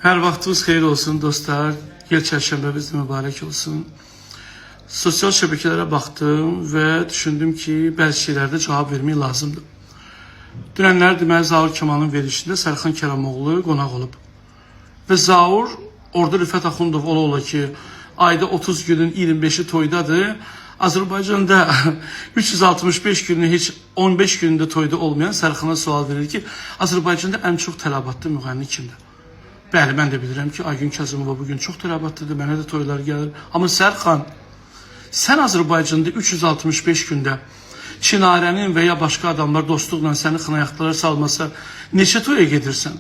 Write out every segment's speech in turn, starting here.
Her vaxtınız xeyir olsun dostlar. Yer çərşənbəniz də mübarək olsun. Sosial şəbəkələrə baxdım və düşündüm ki, bəzi şeylərdə cavab vermək lazımdır. Dünənlər deməli Zaur Kemalın verilişində Sərxan Kərəmoğlu qonaq olub. Və Zaur orada Rüfət Axundov ola ki, ayda 30 günün 25'i toydadır. Azərbaycanda 365 günü heç 15 günündə toyda olmayan Sərxana sual verir ki, Azərbaycanda ən çox tələbatlı müğənni kimdir? Bəli, mən də bilirəm ki, Aygün Kazımova bugün çox tələbatlıdır, mənə də toylar gəlir. Amma Sərxan, sən Azərbaycanda 365 gündə Çinarənin və ya başqa adamlar dostluqla səni xınayaqlara salmasa, neçə toya gedirsən?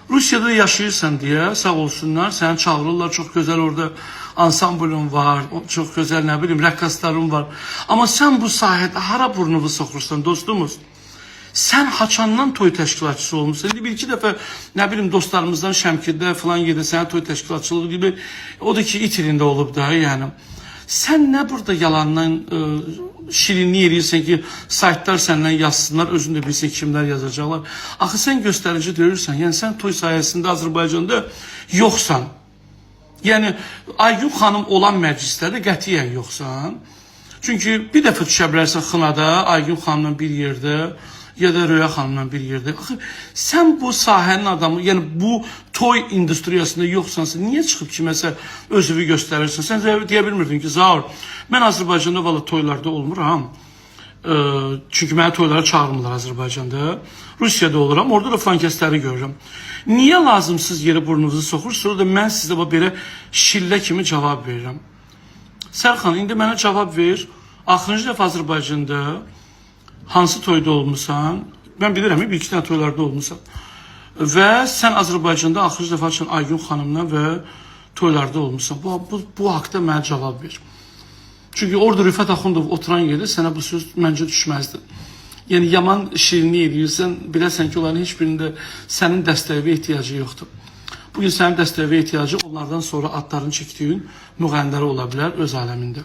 Rusiyada yaşayırsan deyə, sağ olsunlar, səni çağırırlar, çox gözəl orada ansamblın var, çox gözəl, nə bilim, rəqqasların var. Amma sən bu sahədə hara burnumu soxursan, dostumuz? Sən haçandan toy təşkilatçısı olmuşsan. İndi bir-iki dəfə, nə bilim, dostlarımızdan Şəmkirdə falan gedir, sənə toy təşkilatçılığı gibi, o da ki, itirində olub da, yəni. Sən nə burada yalandan şirinlik edirsən ki, saytlar səndən yazsınlar, özün də bilsin kimlər yazacaqlar. Axı sən göstərici deyirsən, yəni sən toy sayəsində Azərbaycanda yoxsan. Yəni, Aygün xanım olan məclislərdə qətiyyən yoxsan. Çünki bir dəfə düşə bilərsən xınada, Aygün xanımla bir yerdə, ya da Röya xanımla bir yerdə. Axı, sən bu sahənin adamı, yəni bu toy industriyasında yoxsansa, niyə çıxıb ki, məsəl özünü göstərirsən? Sən deyə bilmirdin ki, Zaur, mən Azərbaycanda valla toylarda olmuram. Çünki mənə toylara çağırmırlar Azərbaycanda. Rusiyada oluram, orada da fankəsləri görürəm. Niyə lazımsız yeri burnunuzu soxursunuz da mən sizə belə şillə kimi cavab verirəm? Sərxan, indi mənə cavab ver. Axırıncı dəfə Azərbaycanda hansı toyda olmuşsan? Mən bilirəm, bir-iki dənə toylarda olmuşsan. Və sən Azərbaycanda axırıncı dəfə açan Aygün xanımla və toylarda olmuşsan. Bu haqda mənə cavab ver. Çünki orada Rüfət Axundov oturan yerdə sənə bu söz məncə düşməzdi. Yəni, yaman şirinlik edirsən, biləsən ki, onların heç birində sənin dəstəyə ehtiyacı yoxdur. Bugün sənin dəstəyə ehtiyacı onlardan sonra adlarını çəkdiyin müğənnilərə ola bilər öz aləmində.